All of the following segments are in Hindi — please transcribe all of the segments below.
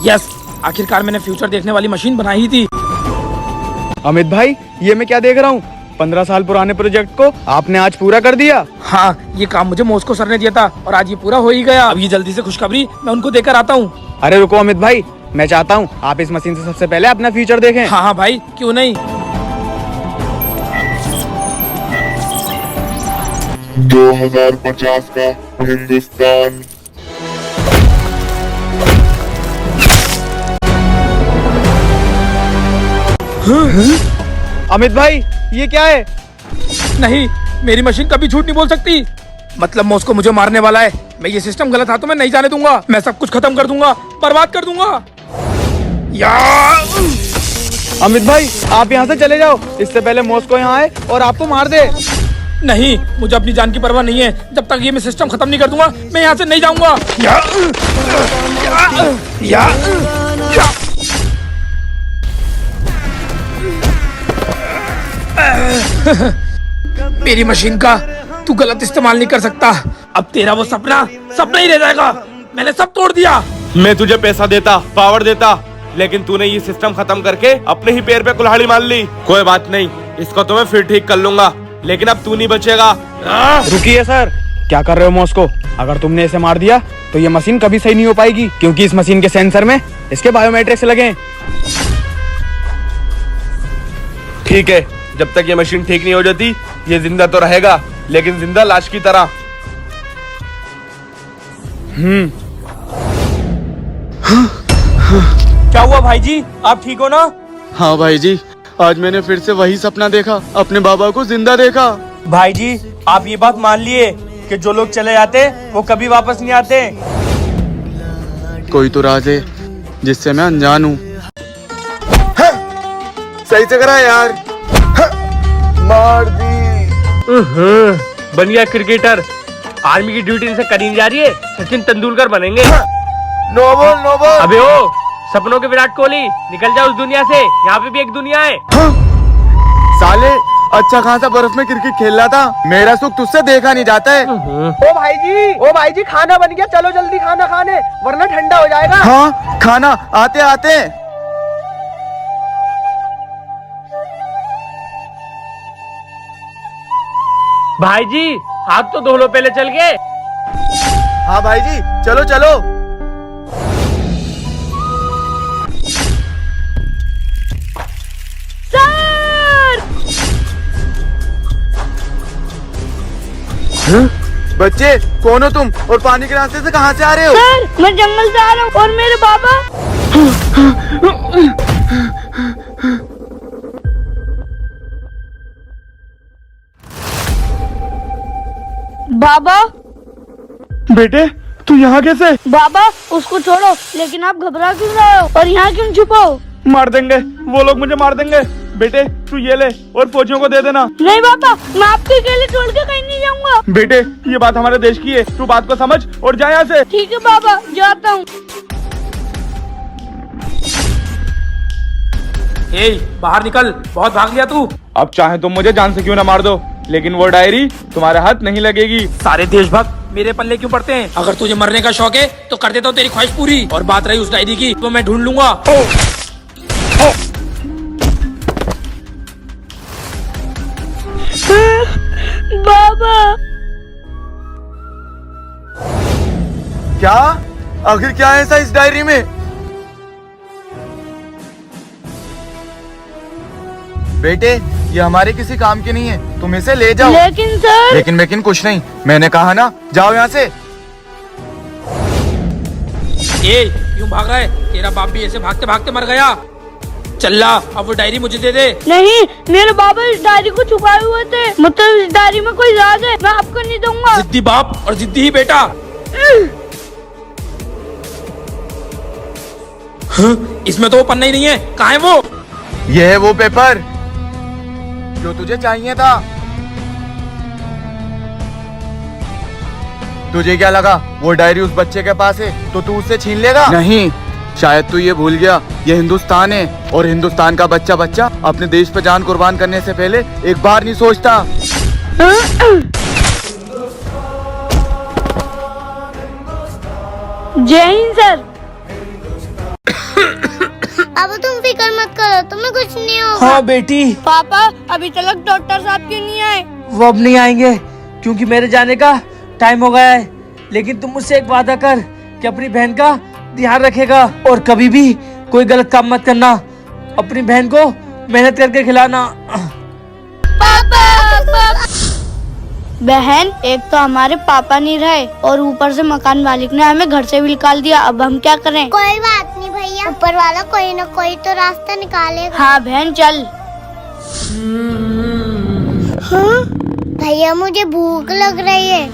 यस, आखिरकार मैंने फ्यूचर देखने वाली मशीन बनाई ही थी। अमित भाई, ये मैं क्या देख रहा हूँ? 15 साल पुराने प्रोजेक्ट को आपने आज पूरा कर दिया। हाँ, ये काम मुझे मॉस्को सर ने दिया था और आज ये पूरा हो ही गया। अब ये जल्दी से खुशखबरी मैं उनको देकर आता हूँ। अरे रुको अमित भाई, मैं चाहता हूँ आप इस मशीन से सबसे पहले अपना फ्यूचर देखें। हाँ हाँ भाई, क्यों नहीं। 2050 का हिंदुस्तान। अमित भाई, ये क्या है? नहीं, मेरी मशीन कभी झूठ नहीं बोल सकती। मतलब मॉस्को मुझे मारने वाला है। मैं ये सिस्टम गलत हाथों में नहीं जाने दूंगा। मैं सब कुछ खत्म कर दूंगा, बर्बाद कर दूंगा। अमित भाई, आप यहाँ से चले जाओ, इससे पहले मॉस्को यहाँ आए और आपको मार दे। नहीं, मुझे अपनी जान की परवाह नहीं है। जब तक ये मैं सिस्टम खत्म नहीं कर दूंगा, मैं यहाँ से नहीं जाऊंगा। मेरी मशीन का तू गलत इस्तेमाल नहीं कर सकता। अब तेरा वो सपना सपना ही रह जाएगा। मैंने सब तोड़ दिया। मैं तुझे पैसा देता, पावर देता, लेकिन तूने ये सिस्टम खत्म करके अपने ही पैर पे कुल्हाड़ी मार ली। कोई बात नहीं, इसको तो मैं फिर ठीक कर लूंगा, लेकिन अब तू नहीं बचेगा। रुकिए सर, क्या कर रहे हो मॉस्को? अगर तुमने इसे मार दिया तो ये मशीन कभी सही नहीं हो पाएगी, क्योंकि इस मशीन के सेंसर में इसके बायोमेट्रिक्स लगे। ठीक है, जब तक ये मशीन ठीक नहीं हो जाती ये जिंदा तो रहेगा, लेकिन जिंदा लाश की तरह। क्या हुआ भाई जी, आप ठीक हो ना? हाँ भाई जी, आज मैंने फिर से वही सपना देखा, अपने बाबा को जिंदा देखा। भाई जी, आप ये बात मान लिए कि जो लोग चले जाते वो कभी वापस नहीं आते। कोई तो राज है जिससे मैं अनजान हूँ। सही से करा यार। मार दी। बन गया क्रिकेटर। आर्मी की ड्यूटी इनसे करी नहीं जा रही है, सचिन तेंदुलकर बनेंगे। No ball. अबे ओ, सपनों के विराट कोहली, निकल जाओ उस दुनिया से। यहाँ पे भी एक दुनिया है। साले, अच्छा खासा बर्फ में क्रिकेट खेल रहा था, मेरा सुख तुझसे देखा नहीं जाता है। ओ भाई जी, खाना बन गया, चलो जल्दी खाना खाने, वरना ठंडा हो जाएगा। हाँ, खाना आते आते। भाई जी, हाथ तो धो लो पहले चल के। हाँ भाई जी, चलो चलो। बच्चे, कौन हो तुम और पानी के रास्ते से कहाँ से आ रहे हो? सर, मैं जंगल से आ रहा हूँ और मेरे बाबा। बाबा। बेटे, तू यहाँ कैसे? बाबा, उसको छोड़ो, लेकिन आप घबरा क्यों रहे हो और यहाँ क्यों छुपा हो? मार देंगे, वो लोग मुझे मार देंगे। बेटे, तू ये ले और फौजियों को दे देना। नहीं बाबा, मैं आपके अकेले छोड़ के कहीं नहीं जाऊंगा। बेटे, ये बात हमारे देश की है, तू बात को समझ और जा यहाँ से। ठीक है बाबा, जाता हूँ। ए, बाहर निकल, बहुत भाग लिया तू। अब चाहे तुम मुझे जान से क्यों ना मार दो, लेकिन वो डायरी तुम्हारे हाथ नहीं लगेगी। सारे देशभक्त मेरे पल्ले क्यों पड़ते हैं? अगर तुझे मरने का शौक है तो कर देता हूँ तेरी ख्वाहिश पूरी। और बात रही उस डायरी की, तो मैं ढूंढ लूंगा। बाबा। क्या? आखिर क्या है ऐसा इस डायरी में? बेटे, ये हमारे किसी काम की नहीं है, तुम इसे ले जाओ। लेकिन सर। लेकिन कुछ नहीं, मैंने कहा ना, जाओ यहाँ से। ए, क्यों भाग रहा है? तेरा बाप भी ऐसे भागते भागते मर गया। चल्ला, अब वो डायरी मुझे दे दे। नहीं, मेरे बाबा इस डायरी को छुपाए हुए थे। मतलब इस डायरी में कोई राज है, मैं आपको नहीं दूंगा। जिद्दी बाप और जिद्दी ही बेटा। इसमें तो वो पन्ना ही नहीं है, कहाँ है वो? ये है वो पेपर जो तुझे चाहिए था। तुझे क्या लगा वो डायरी उस बच्चे के पास है तो तू उससे छीन लेगा? नहीं, शायद तू ये भूल गया, ये हिंदुस्तान है और हिंदुस्तान का बच्चा बच्चा अपने देश पे जान कुर्बान करने से पहले एक बार नहीं सोचता। जय हिंद सर। अब तुम फिक्र मत करो, तुम्हें कुछ नहीं होगा। हाँ बेटी, पापा अभी तक डॉक्टर साहब क्यों नहीं आए? वो अब नहीं आएंगे क्योंकि मेरे जाने का टाइम हो गया है। लेकिन तुम मुझसे एक वादा कर कि अपनी बहन का ध्यान रखेगा और कभी भी कोई गलत काम मत करना। अपनी बहन को मेहनत करके खिलाना। बहन, एक तो हमारे पापा नहीं रहे और ऊपर से मकान मालिक ने हमें घर से भी निकाल दिया। अब हम क्या करें? कोई बात नहीं भैया, ऊपर वाला कोई न कोई तो रास्ता निकालेगा। हाँ बहन चल। हाँ? भैया मुझे भूख लग रही है।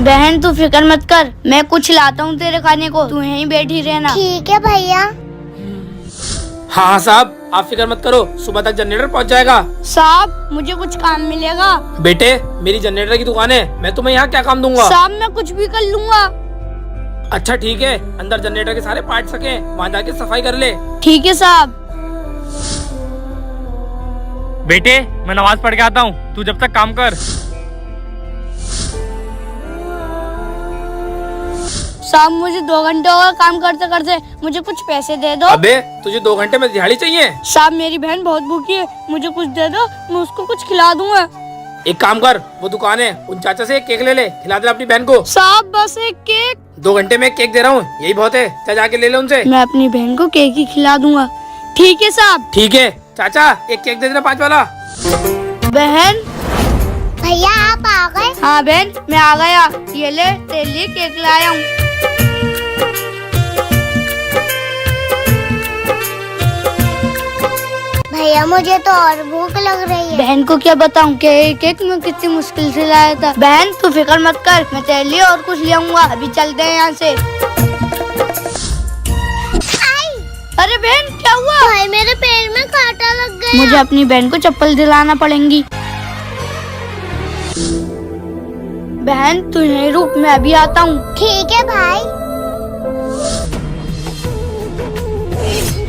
बहन तू फिक्र मत कर, मैं कुछ लाता हूँ तेरे खाने को, तू यहीं बैठी रहना। ठीक है भैया। हाँ साहब, आप फिक्र मत करो, सुबह तक जनरेटर पहुंच जाएगा। साहब मुझे कुछ काम मिलेगा? बेटे, मेरी जनरेटर की दुकान है, मैं तुम्हें यहाँ क्या काम दूंगा? साहब मैं कुछ भी कर लूँगा। अच्छा ठीक है, अंदर जनरेटर के सारे पार्ट सके, वहाँ जाके सफाई कर ले। ठीक है साहब। बेटे मैं नमाज पढ़ के आता हूँ, तू जब तक काम कर। साहब मुझे 2 घंटे हो गए काम करते करते, मुझे कुछ पैसे दे दो। अबे तुझे 2 घंटे में दिहाड़ी चाहिए? साहब मेरी बहन बहुत भूखी है, मुझे कुछ दे दो, मैं उसको कुछ खिला दूंगा। एक काम कर, वो दुकान है, उन चाचा से एक केक ले ले, खिला दे अपनी बहन को। साहब बस एक केक? 2 घंटे में केक दे रहा हूँ, यही बहुत है, जा जाके ले ले उनसे। मैं अपनी बहन को केक ही खिला दूंगा। ठीक है साहब। ठीक है चाचा, एक केक दे देना 5 वाला। बहन। भैया आप आ गए? हाँ बहन मैं आ गया, ये ले तेरे लिए केक लाया हूँ। भैया मुझे तो और भूख लग रही है। बहन को क्या बताऊँ कि ये केक मैं कितनी मुश्किल से लाया था। बहन तू फिक्र मत कर, मैं तेरे लिए और कुछ ले आऊंगा। अभी चलते हैं यहाँ से। अरे बहन क्या हुआ? भाई मेरे पैर में कांटा लग गया। मुझे अपनी बहन को चप्पल दिलाना पड़ेगी। बहन तू यहीं रुक, मैं अभी आता हूँ। ठीक है भाई।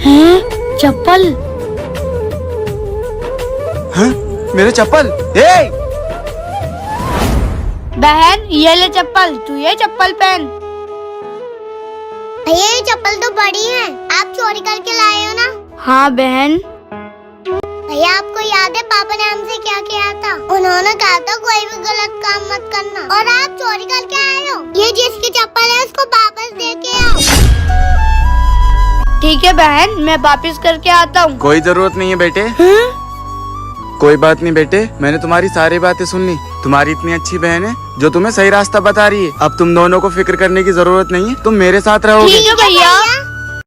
हैं? चप्पल? हाँ? मेरे चप्पल? ए! बहन ये ले चप्पल, तू ये चप्पल पहन। भैया ये चप्पल तो बड़ी है, आप चोरी करके लाए हो ना? हाँ बहन। भैया आपको याद है पापा ने हमसे क्या किया था? उन्होंने कहा था कोई भी गलत काम मत करना, और आप चोरी करके आए हो। ये जिसकी चप्पल है उसको वापस दे के आओ। ठीक है बहन, मैं वापस करके आता हूँ। कोई जरूरत नहीं है बेटे। कोई बात नहीं बेटे, मैंने तुम्हारी सारी बातें सुन ली। तुम्हारी इतनी अच्छी बहन है जो तुम्हें सही रास्ता बता रही है। अब तुम दोनों को फिक्र करने की जरूरत नहीं है, तुम मेरे साथ रहोगे। ठीक है भैया।